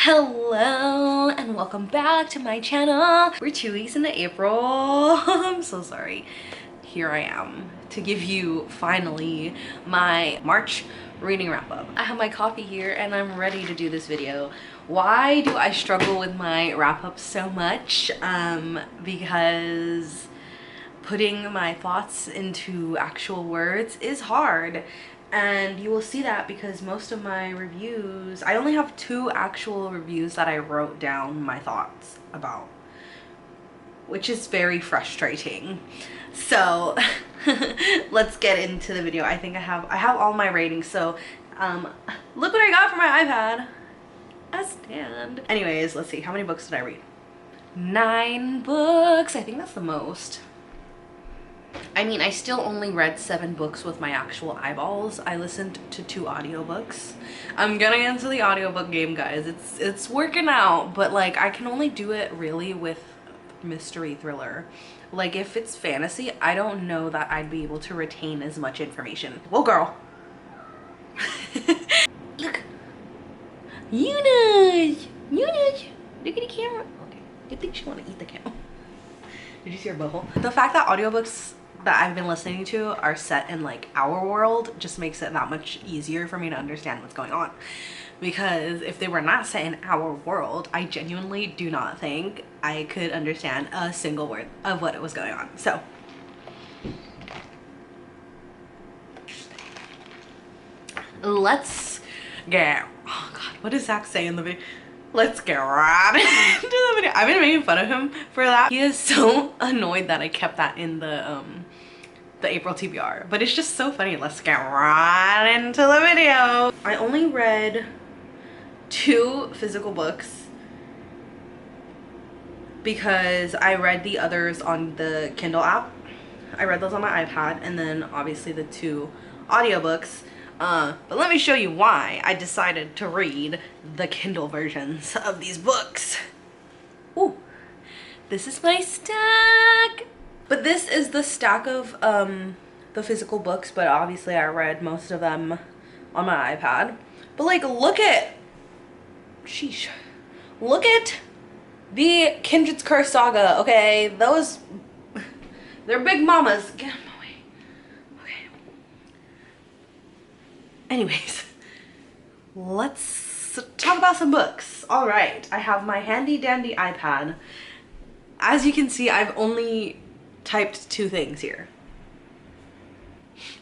Hello and welcome back to my channel. We're 2 weeks into April. I'm so sorry. Here I am to give you finally my March reading wrap up. I have my coffee here and I'm ready to do this video. Why do I struggle with my wrap up so much? Because putting my thoughts into actual words is hard. And you will see that because most of my reviews, I only have 2 actual reviews that I wrote down my thoughts about, which is very frustrating. So let's get into the video. I think I have all my ratings. So look what I got for my iPad. A stand. Anyways, let's see, how many books did I read? 9 books. I think that's the most. I mean, I still only read 7 books with my actual eyeballs. I listened to 2 audiobooks. I'm gonna get into the audiobook game, guys. It's working out, but like I can only do it really with mystery thriller. Like if it's fantasy, I don't know that I'd be able to retain as much information. Whoa, girl. Look. Eunice! Eunice! Look at the camera. Okay. You think she wanna eat the camera? Did you see her butthole? The fact that audiobooks that I've been listening to are set in like our world just makes it that much easier for me to understand what's going on. Because if they were not set in our world, I genuinely do not think I could understand a single word of what was going on. So let's get, oh god, what does Zach say in the video? Let's get right into the video. I've been making fun of him for that. He is so annoyed that I kept that in the April TBR, but it's just so funny. Let's get right into the video. I only read 2 physical books because I read the others on the Kindle app. I read those on my iPad, and then obviously the 2 audiobooks. But let me show you why I decided to read the Kindle versions of these books. Ooh, this is my stack. But this is the stack of the physical books, but obviously I read most of them on my iPad. But like, look at, sheesh, look at the Kindred's Curse saga, okay? Those, they're big mamas. Get them away. Okay. Anyways, let's talk about some books. All right, I have my handy dandy iPad. As you can see, I've only typed 2 things here.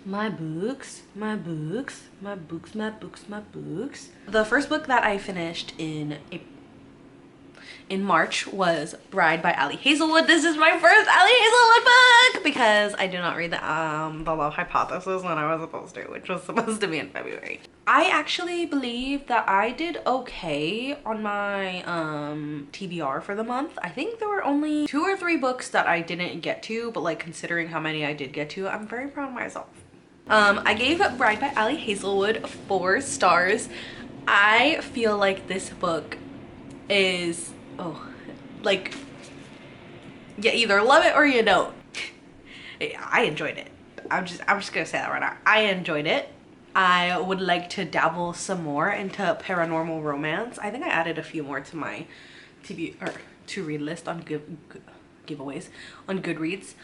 My books, my books, my books, my books, my books. The first book that I finished in March was Bride by Ali Hazelwood. This is my first Ali Hazelwood book because I did not read the Love Hypothesis when I was supposed to, which was supposed to be in February. I actually believe that I did okay on my TBR for the month. I think there were only 2 or 3 books that I didn't get to, but like considering how many I did get to, I'm very proud of myself. I gave Bride by Ali Hazelwood 4 stars. I feel like this book is, oh, like, you either love it or you don't. I enjoyed it. I'm just gonna say that right now. I enjoyed it. I would like to dabble some more into paranormal romance. I think I added a few more to my to read list on giveaways on Goodreads.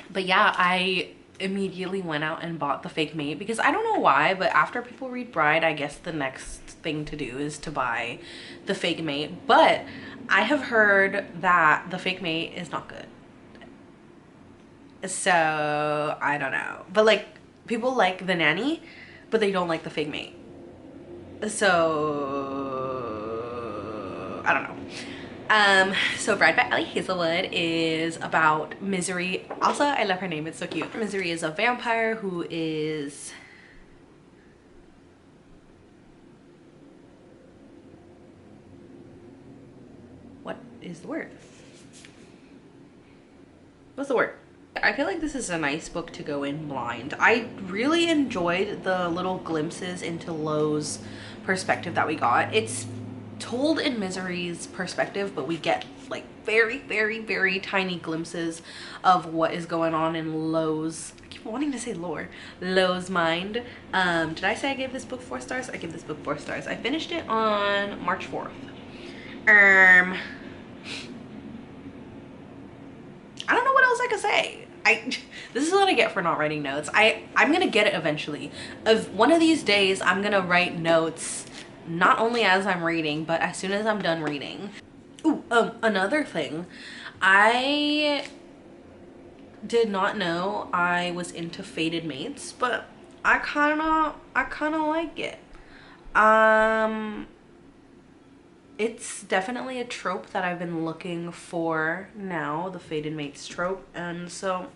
But yeah, I immediately went out and bought The Fake Mate because I don't know why, but after people read Bride, I guess the next thing to do is to buy The Fake Mate. But I have heard that The Fake Mate is not good. So I don't know. But like, people like The Nanny, but they don't like The Fake Mate. So I don't know. So Bride by Ali Hazelwood is about Misery. Also, I love her name, it's so cute. Misery is a vampire who is what is the word? What's the word? I feel like this is a nice book to go in blind. I really enjoyed the little glimpses into Lo's perspective that we got. It's told in Misery's perspective, but we get like very, very, very tiny glimpses of what is going on in Lo's, I keep wanting to say lore, Lo's mind. Did I say I gave this book 4 stars? I gave this book 4 stars. I finished it on March 4th. I don't know what else I could say. This is what I get for not writing notes. I'm gonna get it eventually. Of one of these days, I'm gonna write notes, not only as I'm reading, but as soon as I'm done reading. Ooh, another thing. I did not know I was into fated mates, but I kinda like it. It's definitely a trope that I've been looking for now, the fated mates trope, and so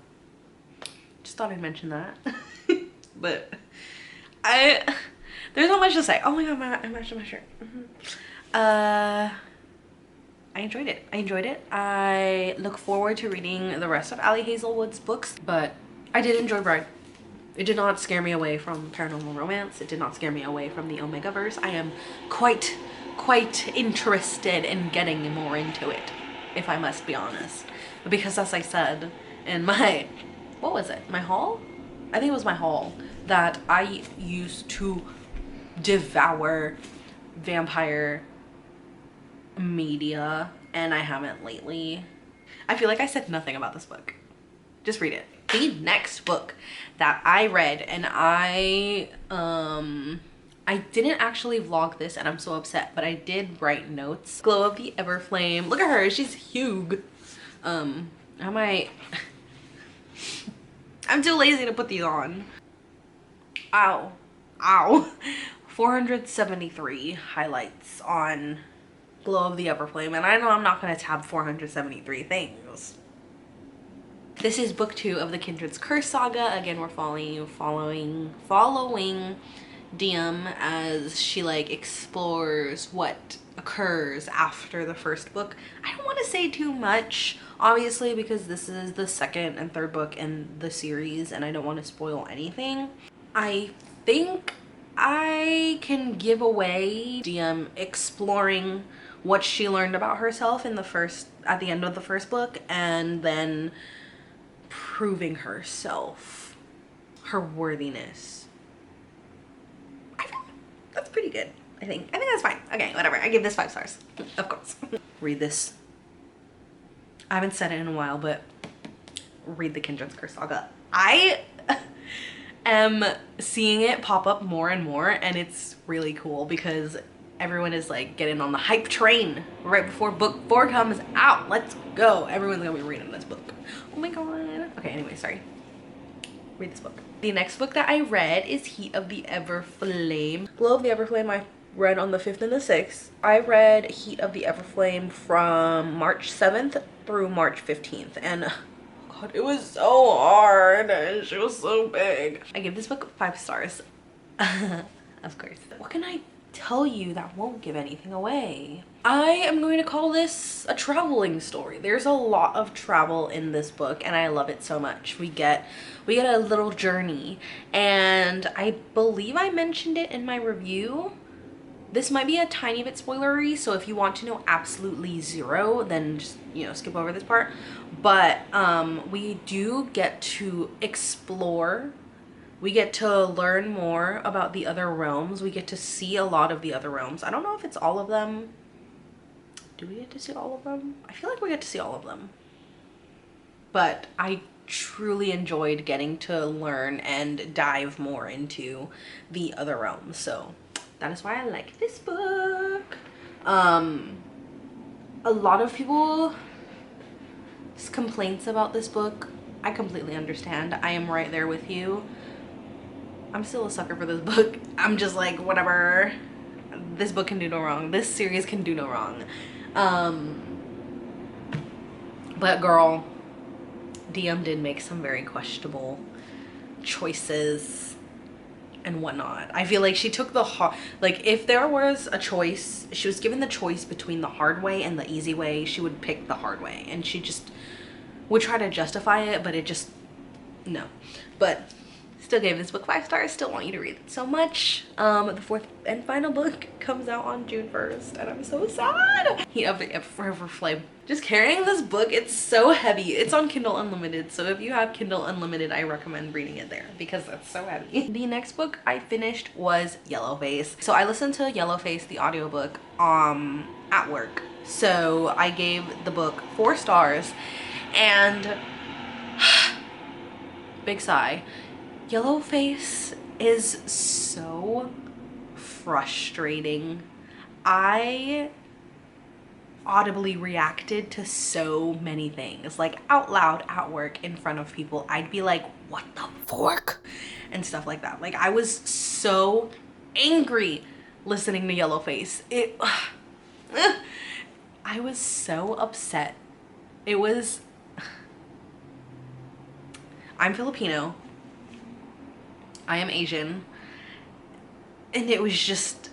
just thought I'd mention that. But there's not much to say. Oh my god, I matched my shirt. I enjoyed it. I look forward to reading the rest of Ali Hazelwood's books, but I did enjoy Bride. It did not scare me away from paranormal romance. It did not scare me away from the Omegaverse. I am quite interested in getting more into it, if I must be honest. Because as I said in my, what was it? My haul? I think it was my haul, that I used to devour vampire media, and I haven't lately. I feel like I said nothing about this book. Just read it. The next book that I read, and I didn't actually vlog this, and I'm so upset, but I did write notes. Glow of the Everflame. Look at her, she's huge. I'm too lazy to put these on. Ow. 473 highlights on Glow of the Everflame, and I know I'm not gonna tab 473 things. This is book 2 of the Kindred's Curse saga. Again, we're following Diem as she like explores what occurs after the first book. I don't want to say too much, obviously, because this is the second and third book in the series and I don't want to spoil anything. I think I can give away Diem exploring what she learned about herself at the end of the first book, and then proving herself, her worthiness. I think that's pretty good. I think that's fine. Okay, whatever. I give this 5 stars. Of course. Read this. I haven't said it in a while, but read the Kindred's Curse saga. I am seeing it pop up more and more, and it's really cool because everyone is like getting on the hype train right before book 4 comes out. Let's go. Everyone's gonna be reading this book. Oh my god. Okay, anyway, sorry. Read this book. The next book that I read is Heat of the Everflame. Glow of the Everflame I read on the 5th and the 6th. I read Heat of the Everflame from March 7th through March 15th, and oh god, it was so hard and she was so big. I give this book 5 stars. Of course. What can I tell you that won't give anything away? I am going to call this a traveling story. There's a lot of travel in this book and I love it so much. We get a little journey, and I believe I mentioned it in my review. This might be a tiny bit spoilery, so if you want to know absolutely zero, then just, you know, skip over this part. But we do get to explore. We get to learn more about the other realms. We get to see a lot of the other realms. I don't know if it's all of them. Do we get to see all of them? I feel like we get to see all of them. But I truly enjoyed getting to learn and dive more into the other realms. So that is why I like this book. A lot of people's complaints about this book, I completely understand. I am right there with you. I'm still a sucker for this book. I'm just like, whatever. This book can do no wrong. This series can do no wrong. But girl, Diem did make some very questionable choices and whatnot. I feel like she took the hard, like if there was a choice, she was given the choice between the hard way and the easy way, she would pick the hard way, and she just would try to justify it, but it just, no. But Still gave this book 5 stars. Still want you to read it so much. The fourth and final book comes out on June 1st, and I'm so sad. Heat of the Forever Flame. Just carrying this book, it's so heavy. It's on Kindle Unlimited, so if you have Kindle Unlimited, I recommend reading it there because it's so heavy. The next book I finished was Yellowface. So I listened to Yellowface, the audiobook, at work. So I gave the book 4 stars, and big sigh. Yellowface is so frustrating. I audibly reacted to so many things, like out loud at work in front of people. I'd be like, what the fork? And stuff like that. Like, I was so angry listening to Yellowface. I was so upset. It was, I'm Filipino, I am Asian, and it was just,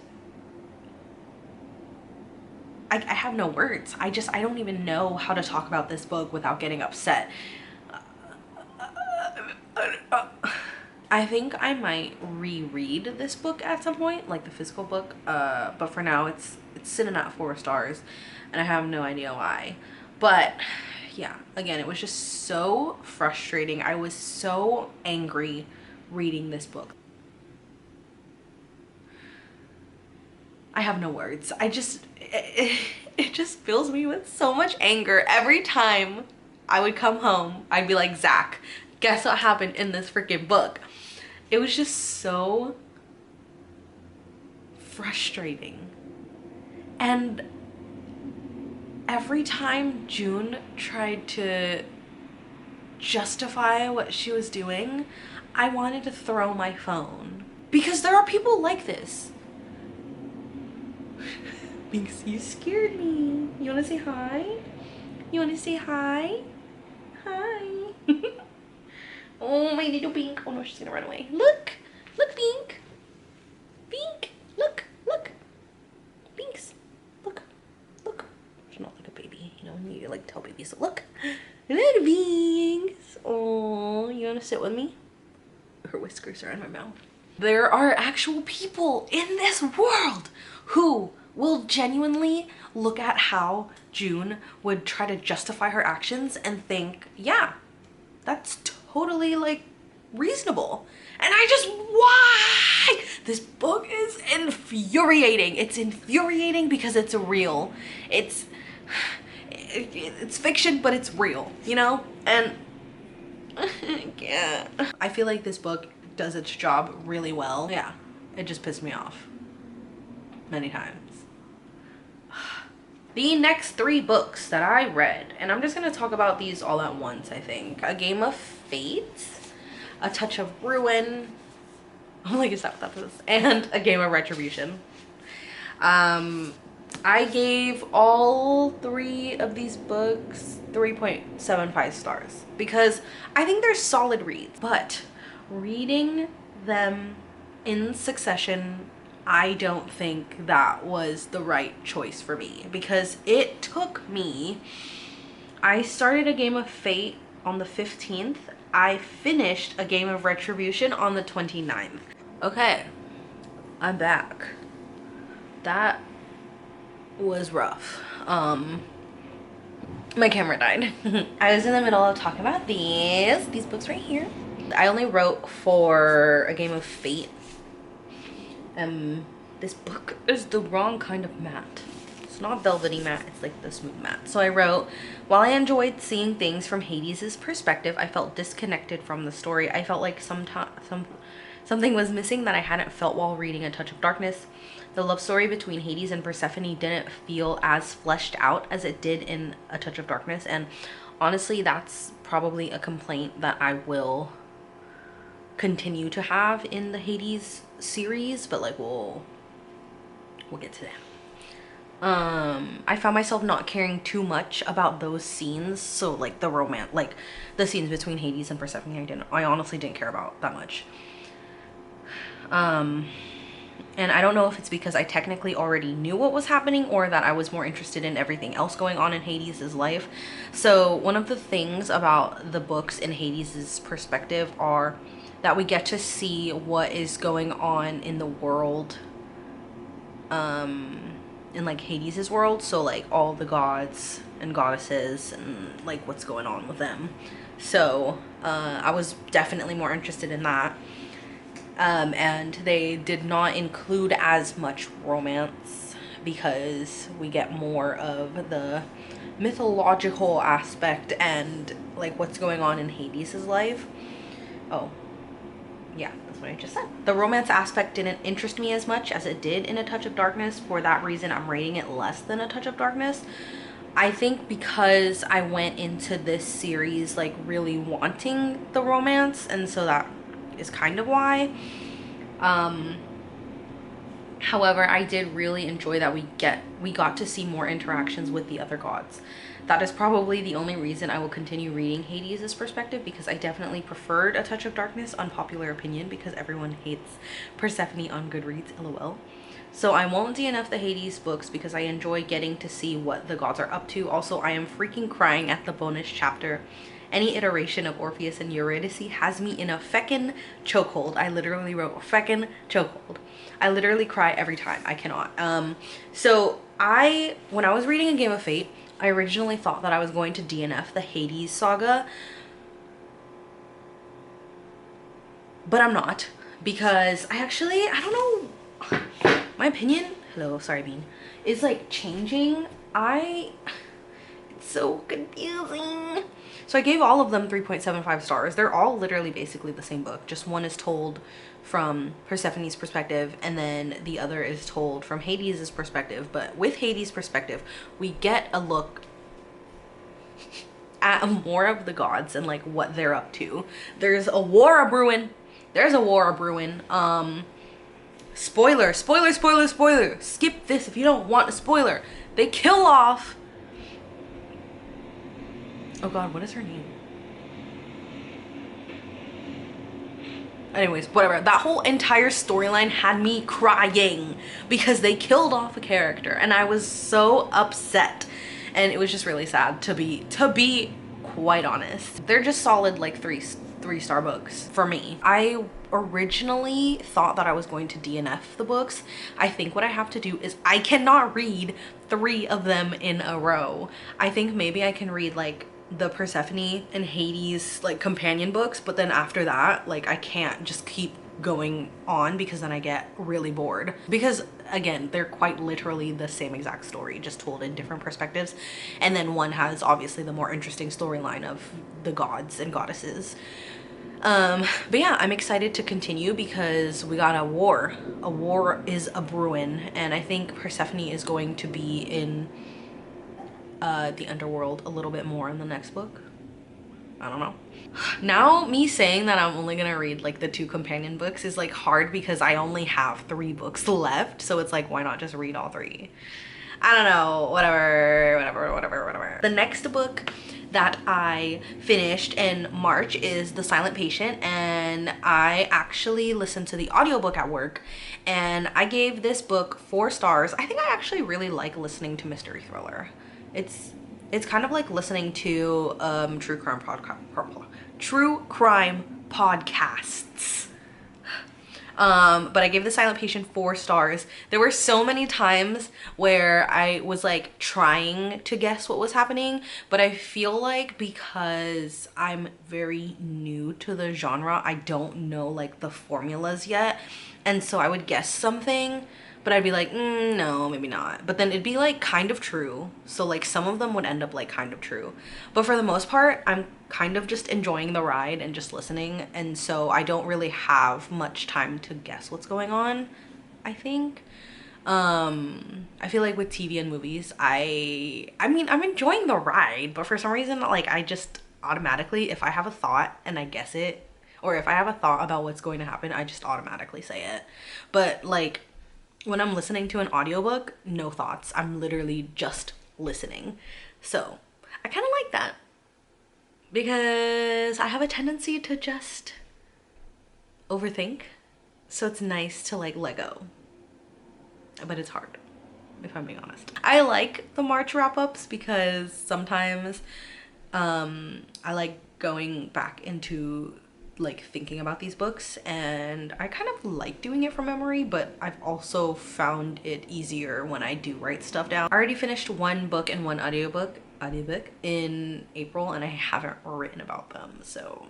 I have no words. I don't even know how to talk about this book without getting upset. I think I might reread this book at some point, like the physical book, but for now it's sitting at 4 stars, and I have no idea why. But yeah, again, it was just so frustrating. I was so angry reading this book. I have no words. It just fills me with so much anger. Every time I would come home, I'd be like, Zach, guess what happened in this freaking book? It was just so frustrating. And every time June tried to justify what she was doing, I wanted to throw my phone. Because there are people like this. Binks, you scared me. You wanna say hi? You wanna say hi? Hi. Oh, my little Bink. Oh no, she's gonna run away. Look! Look, Bink! Bink! Look! Look! Binks! Look! Look! She's not like a baby. You know, when you like tell babies to look. Little Binks! Oh, you wanna sit with me? Her whiskers are in my mouth. There are actual people in this world who will genuinely look at how June would try to justify her actions and think, yeah, that's totally like reasonable. And I just, why? This book is infuriating. It's infuriating because it's real. It's fiction, but it's real, you know? And yeah, I feel like this book does its job really well. Yeah, it just pissed me off many times. The next 3 books that I read, and I'm just gonna talk about these all at once, I think. A Game of Fate, A Touch of Ruin, oh my gosh, that was, and A Game of Retribution. I gave all 3 of these books 3.75 stars because I think they're solid reads, but reading them in succession, I don't think that was the right choice for me because it took me, I started A Game of Fate on the 15th. I finished A Game of Retribution on the 29th. Okay, I'm back. That was rough. My camera died. I was in the middle of talking about these books right here. I only wrote for A Game of Fate. This book is the wrong kind of matte. It's not velvety matte, it's like the smooth matte. So I wrote, while I enjoyed seeing things from Hades' perspective, I felt disconnected from the story. I felt like something was missing that I hadn't felt while reading A Touch of Darkness. The love story between Hades and Persephone didn't feel as fleshed out as it did in A Touch of Darkness, and honestly, that's probably a complaint that I will continue to have in the Hades series, but like we'll get to that. I found myself not caring too much about those scenes, so like the romance, like the scenes between Hades and Persephone, I honestly didn't care about that much. And I don't know if it's because I technically already knew what was happening or that I was more interested in everything else going on in Hades' life. So one of the things about the books in Hades' perspective are that we get to see what is going on in the world, in like Hades' world. So like all the gods and goddesses and like what's going on with them. So I was definitely more interested in that. And they did not include as much romance because we get more of the mythological aspect and like what's going on in Hades' life. Oh, yeah, that's what I just said. The romance aspect didn't interest me as much as it did in A Touch of Darkness. For that reason, I'm rating it less than A Touch of Darkness. I think because I went into this series like really wanting the romance, and so that is kind of why. However, I did really enjoy that we got to see more interactions with the other gods. That is probably the only reason I will continue reading Hades' perspective, because I definitely preferred A Touch of Darkness, unpopular opinion, because everyone hates Persephone on Goodreads, lol. So I won't DNF the Hades books because I enjoy getting to see what the gods are up to. Also, I am freaking crying at the bonus chapter. Any iteration of Orpheus and Eurydice has me in a feckin' chokehold. I literally wrote a feckin' chokehold. I literally cry every time. I cannot. So when I was reading A Game of Fate, I originally thought that I was going to DNF the Hades saga, but I'm not, because I don't know, my opinion, hello, sorry Bean, is like changing. It's so confusing. So I gave all of them 3.75 stars. They're all literally basically the same book. Just one is told from Persephone's perspective, and then the other is told from Hades' perspective. But with Hades' perspective, we get a look at more of the gods and like what they're up to. There's a war a-brewing. Spoiler. Skip this if you don't want a spoiler. They kill off, oh god, what is her name? Anyways, whatever. That whole entire storyline had me crying because they killed off a character, and I was so upset. And it was just really sad, to be quite honest. They're just solid like three-star books for me. I originally thought that I was going to DNF the books. I think what I have to do is I cannot read 3 of them in a row. I think maybe I can read like the Persephone and Hades like companion books, but then after that, like I can't just keep going on because then I get really bored, because again, they're quite literally the same exact story, just told in different perspectives. And then one has obviously the more interesting storyline of the gods and goddesses. But yeah, I'm excited to continue because we got a war is a brewing, and I think Persephone is going to be in the underworld a little bit more in the next book. I don't know. Now me saying that I'm only gonna read like the 2 companion books is like hard because I only have 3 books left, so it's like, why not just read all 3? I don't know, whatever. The next book that I finished in March is The Silent Patient, and I actually listened to the audiobook at work, and I gave this book 4 stars. I think I actually really like listening to mystery thriller. It's kind of like listening to true crime podcasts. But I gave The Silent Patient 4 stars. There were so many times where I was like trying to guess what was happening, but I feel like because I'm very new to the genre, I don't know like the formulas yet. And so I would guess something, but I'd be like, no, maybe not. But then it'd be like kind of true. So like some of them would end up like kind of true. But for the most part, I'm kind of just enjoying the ride and just listening. And so I don't really have much time to guess what's going on, I think. I feel like with TV and movies, I mean, I'm enjoying the ride, but for some reason, like I just automatically, if I have a thought and I guess it, or if I have a thought about what's going to happen, I just automatically say it. But like, when I'm listening to an audiobook, no thoughts. I'm literally just listening. So I kind of like that because I have a tendency to just overthink. So it's nice to like let go, but it's hard if I'm being honest. I like the March wrap-ups because sometimes I like going back into like thinking about these books, and I kind of like doing it from memory, but I've also found it easier when I do write stuff down. I already finished one book and one audiobook in April, and I haven't written about them, so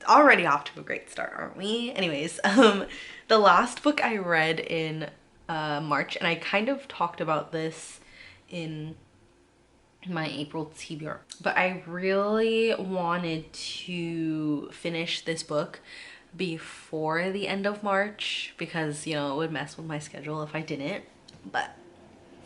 already off to a great start, aren't we? Anyways, the last book I read in March, and I kind of talked about this in my April TBR, but I really wanted to finish this book before the end of March because, you know, it would mess with my schedule if I didn't. But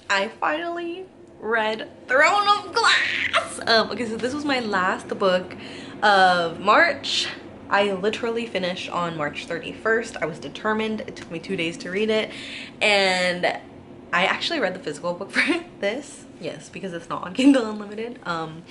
I finally read Throne of Glass. Okay, so this was my last book of March. I literally finished on March 31st. I was determined. It took me 2 days to read it, and I actually read the physical book for this. Yes, because it's not on Kindle Unlimited. What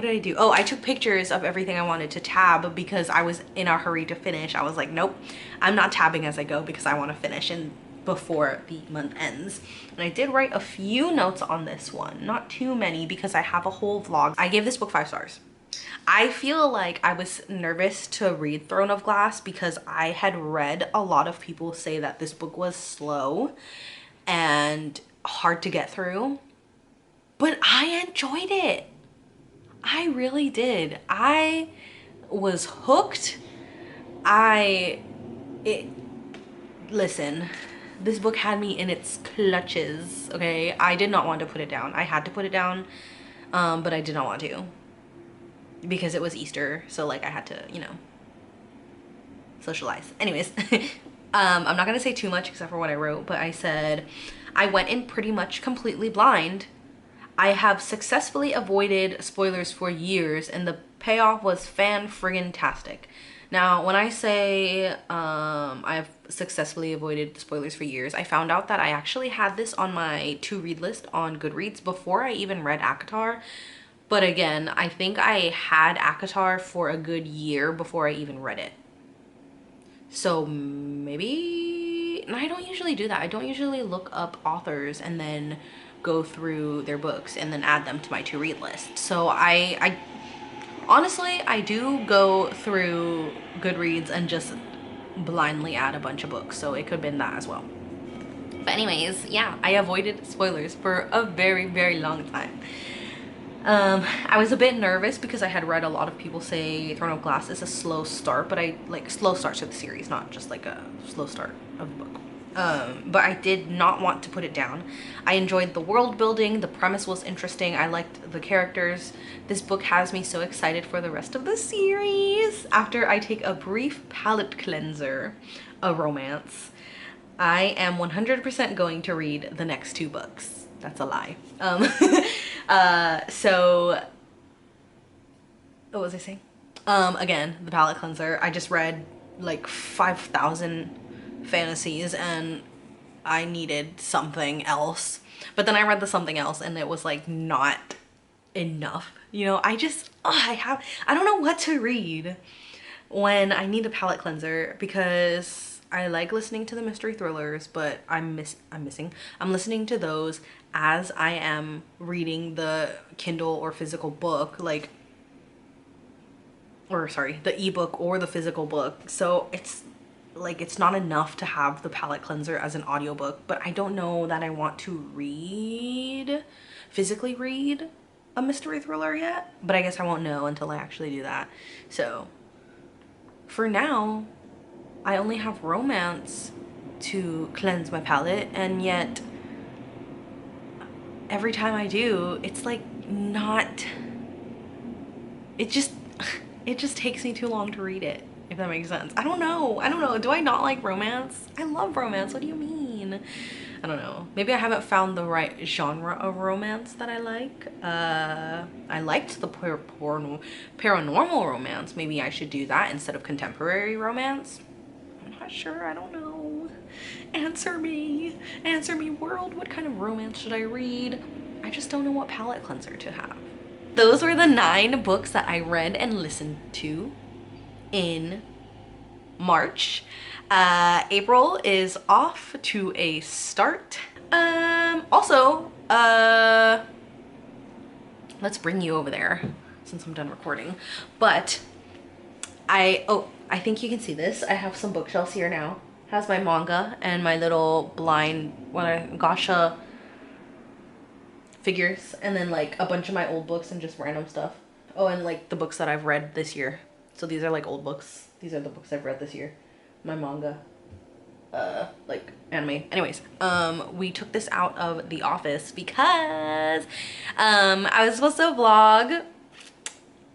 did I do? Oh, I took pictures of everything I wanted to tab because I was in a hurry to finish. I was like, nope, I'm not tabbing as I go because I want to finish and before the month ends. And I did write a few notes on this one, not too many because I have a whole vlog. I gave this book 5 stars. I feel like I was nervous to read Throne of Glass because I had read a lot of people say that this book was slow and hard to get through, but I enjoyed it. I really did. I was hooked. Listen, this book had me in its clutches, okay? I did not want to put it down. I had to put it down, but I did not want to because it was Easter, so like I had to, you know, socialize. Anyways, I'm not gonna say too much except for what I wrote, but I said, I went in pretty much completely blind. I have successfully avoided spoilers for years, and the payoff was fan-friggin-tastic. Now, when I say I've successfully avoided spoilers for years, I found out that I actually had this on my to-read list on Goodreads before I even read ACOTAR. But again, I think I had ACOTAR for a good year before I even read it. So maybe, and I don't usually do that. I don't usually look up authors and then go through their books and then add them to my to-read list. So I honestly, I do go through Goodreads and just blindly add a bunch of books. So it could have been that as well. But anyways, yeah, I avoided spoilers for a very, very long time. I was a bit nervous because I had read a lot of people say Throne of Glass is a slow start, but I like slow starts to the series, not just like a slow start of the book. But I did not want to put it down. I enjoyed the world building. The premise was interesting. I liked the characters. This book has me so excited for the rest of the series. After I take a brief palate cleanser of romance, I am 100% going to read the next 2 books. That's a lie. So what was I saying? Again, the palette cleanser. I just read like 5,000 fantasies and I needed something else. But then I read the something else and it was like not enough. You know, I don't know what to read when I need a palette cleanser because I like listening to the mystery thrillers, but I'm listening to those as I am reading the Kindle or physical book, the ebook or the physical book. So it's like, it's not enough to have the palette cleanser as an audiobook, but I don't know that I want to physically read a mystery thriller yet, but I guess I won't know until I actually do that. So for now, I only have romance to cleanse my palate, and yet every time I do, it's like not, it just takes me too long to read it, if that makes sense. I don't know. Do I not like romance? I love romance. What do you mean? I don't know. Maybe I haven't found the right genre of romance that I like. I liked the paranormal romance. Maybe I should do that instead of contemporary romance. I'm not sure. I don't know. Answer me world. What kind of romance should I read? I just don't know what palette cleanser to have. Those were the 9 books that I read and listened to in March. April is off to a start. Also, let's bring you over there since I'm done recording. But I think you can see this. I have some bookshelves here now. Has my manga and my little blind gacha figures, and then like a bunch of my old books and just random stuff. Oh, and like the books that I've read this year. So these are like old books. These are the books I've read this year. My manga, like anime. Anyways, we took this out of the office because I was supposed to vlog.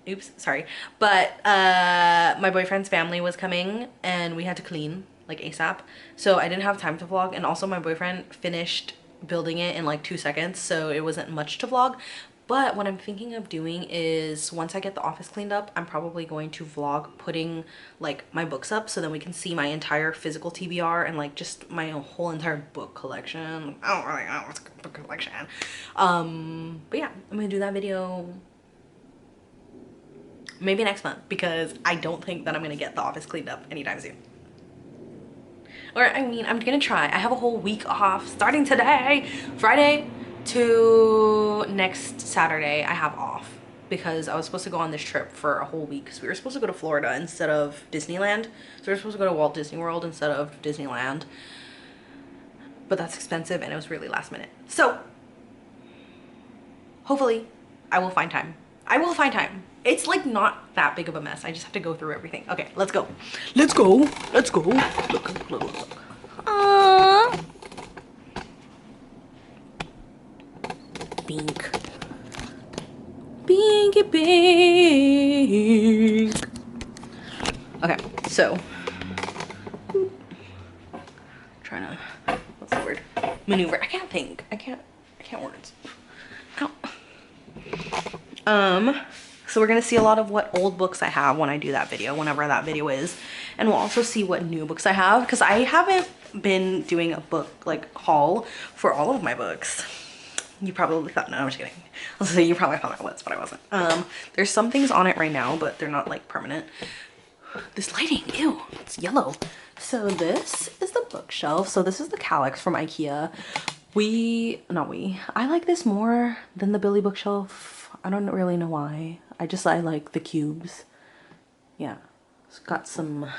Oops, sorry. But my boyfriend's family was coming and we had to clean like ASAP. So I didn't have time to vlog, and also my boyfriend finished building it in like 2 seconds, so it wasn't much to vlog. But what I'm thinking of doing is once I get the office cleaned up, I'm probably going to vlog putting like my books up so then we can see my entire physical TBR and like just my whole entire book collection. I don't really know what's a book collection. But yeah, I'm gonna do that video maybe next month because I don't think that I'm gonna get the office cleaned up anytime soon. Or I mean, I'm gonna try. I have a whole week off starting today, Friday to next Saturday. I have off because I was supposed to go on this trip for a whole week because we were supposed to go to Florida instead of Disneyland. So we were supposed to go to Walt Disney World instead of Disneyland, but that's expensive and it was really last minute. So hopefully I will find time. I will find time. It's like not that big of a mess. I just have to go through everything. Okay, let's go. Let's go. Let's go. Look, look, look. Aww. Pink. Pinky pink. Okay, so trying to, what's the word? Maneuver. I can't think. I can't words. Ow. So we're gonna see a lot of what old books I have when I do that video, whenever that video is. And we'll also see what new books I have because I haven't been doing a book like haul for all of my books. You probably thought, no, I'm just kidding. I'll say you probably thought I was, but I wasn't. There's some things on it right now, but they're not like permanent. This lighting, ew, it's yellow. So this is the bookshelf. So this is the Kallax from IKEA. I like this more than the Billy bookshelf. I don't really know why. I like the cubes. Yeah, it's got some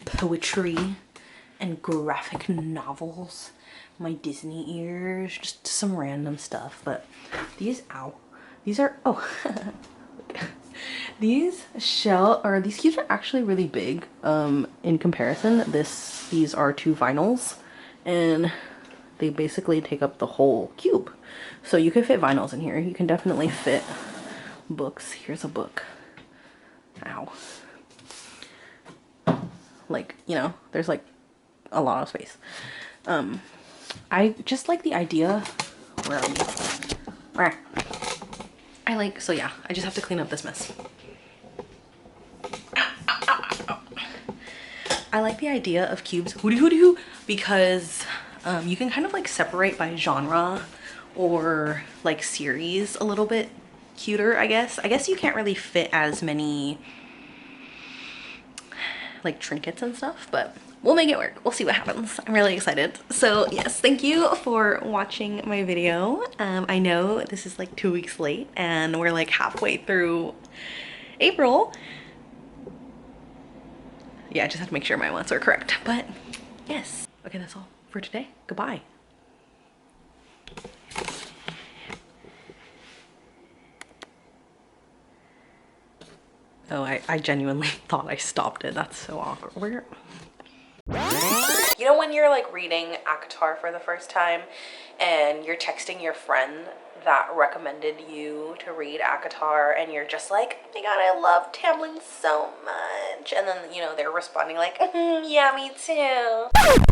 poetry and graphic novels. My Disney ears, just some random stuff. But these are, oh, these cubes are actually really big. In comparison, these are 2 vinyls, and they basically take up the whole cube. So you can fit vinyls in here. You can definitely fit books. Here's a book. Ow. Like, you know, there's like a lot of space. I just like the idea. Where are you? Where? So yeah, I just have to clean up this mess. Ow, ow, ow, ow. I like the idea of cubes because you can kind of like separate by genre or like series a little bit cuter, I guess. I guess you can't really fit as many like trinkets and stuff, but we'll make it work. We'll see what happens. I'm really excited. So yes, thank you for watching my video. I know this is like 2 weeks late and we're like halfway through April. Yeah, I just have to make sure my months are correct, but yes. Okay, that's all for today. Goodbye. Oh, I genuinely thought I stopped it. That's so awkward. You know when you're like reading ACOTAR for the first time and you're texting your friend that recommended you to read ACOTAR and you're just like, oh my god, I love Tamlin so much. And then, you know, they're responding like, yeah, me too.